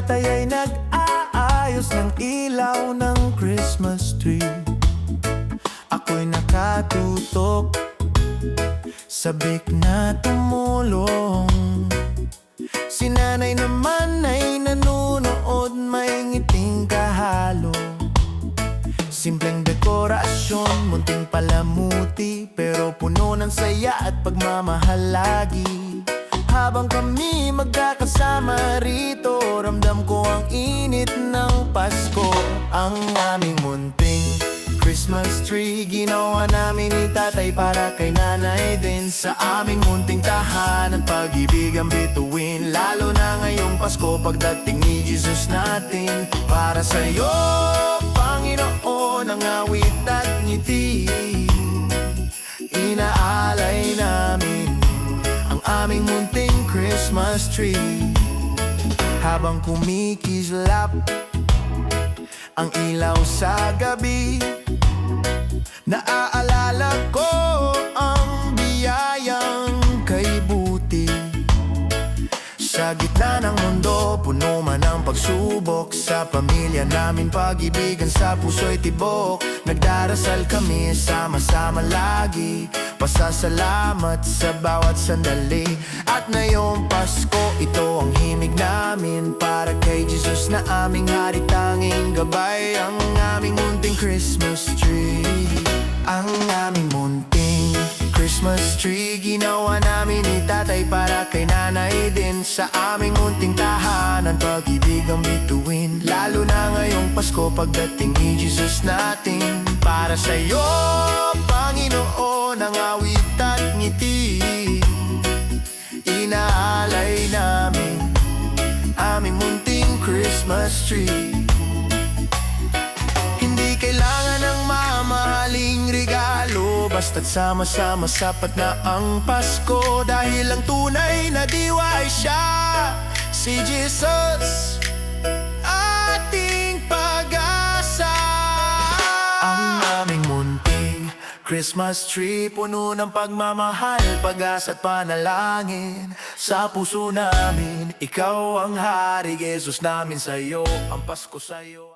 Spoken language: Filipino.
tatay ay nag-aayos ng ilaw ng Christmas tree. Ako'y nakatutok, sabik na tumulong. Si nanay naman ay nanunood, may ngiting kahalo. Simpleng dekorasyon, munting palamuti, pero puno ng saya at pagmamahal lagi. Habang kami magkakasama rito, ramdam ko ang init ng Pasko. Ang aming munting Christmas tree, ginawa namin ni tatay para kay nanay din. Sa aming munting tahanan, pag-ibig ang bituin. Lalo na ngayong Pasko, pagdating ni Jesus natin. Para sa'yo, Panginoon, ang awit at ngiti. Inaalay namin ang aming munting Christmas tree. Habang kumikislap ang ilaw sa gabi, naaalala ko ang biyayang kay buti. Sa gitna ng mundo, puno man ang pagsubok, sa pamilya namin pag-ibigan sa puso'y tibok. Nagdarasal kami sama-sama lagi, pasasalamat sa bawat sandali. At ngayong Pasko, ito ang himig namin para kay Jesus na aming hari, tanging gabay. Ang aming munting Christmas tree, ang aming munting Christmas tree, ginawa namin ni tatay para kay nanay din. Sa aming munting tahanan, pag-ibig ang bituin. Lalo na ngayong Pasko, pagdating ni Jesus natin. Para sa'yo, Panginoon, ang awit at ngiti. Inaalay namin aming munting Christmas tree. Hindi kailangan ng mamahaling regalo, basta't sama-sama sapat na ang Pasko. Dahil ang tunay na diwa ay siya, si Jesus, ating pag-asa. Ang aming munting Christmas tree, puno ng pagmamahal, pag-asa at panalangin. Sa puso namin, ikaw ang hari, Jesus namin sa'yo, ang Pasko sa'yo.